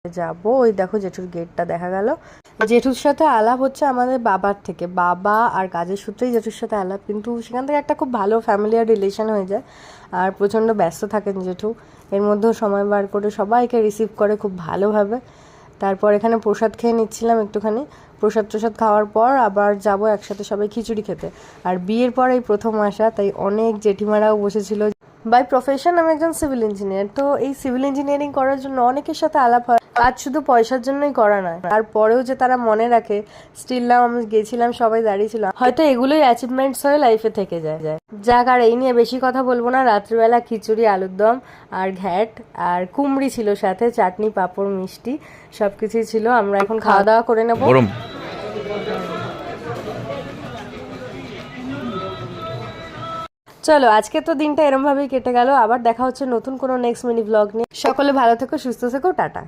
যাবো। ওই দেখো জেঠুর গেটটা দেখা গেল। জেঠুর সাথে আলাপ হচ্ছে আমাদের বাবার থেকে, বাবা আর কাজের সূত্রেই জেঠুর সাথে আলাপ, কিন্তু সেখান থেকে একটা খুব ভালো ফ্যামিলিয়ার রিলেশন হয়ে যায়। আর প্রচণ্ড ব্যস্ত থাকেন জেঠু, এর মধ্যেও সময় বার করে সবাইকে রিসিভ করে খুব ভালোভাবে। তারপর এখানে প্রসাদ খেয়ে নিচ্ছিলাম একটুখানি, প্রসাদ খাওয়ার পর আবার যাব একসাথে সবাই খিচুড়ি খেতে। আর বিয়ের পর এই প্রথম আসা, তাই অনেক জেঠিমারাও বসেছিল। বাই প্রফেশন আমি একজন সিভিল ইঞ্জিনিয়ার, তো এই সিভিল ইঞ্জিনিয়ারিং করার জন্য অনেকের সাথে আলাপ হয়। কাজ শুধু পয়সার জন্যই করা নয়, তারপরেও যে তারা মনে রাখে, স্টিল নাও আমি গেছিলাম, সবাই দাঁড়িয়েছিল, হয়তো এগুলোই অ্যাচিভমেন্টস হয়ে লাইফে থেকে যায়। যাক, আর এই নিয়ে বেশি কথা বলবো না। রাত্রিবেলা খিচুড়ি, আলুর দম আর ঘ্যাট আর কুমড়ি ছিল, সাথে চাটনি, পাঁপড়, মিষ্টি সবকিছুই ছিল। আমরা এখন খাওয়া দাওয়া করে নেবো। চলো, আজকে তো দিনটা এরম ভাবেই কেটে গেল। আবার দেখা হচ্ছে নতুন কোনো নেক্সট মিনি ব্লগ নিয়ে। সকলে ভালো থেকো, সুস্থ থেকো, টাটা।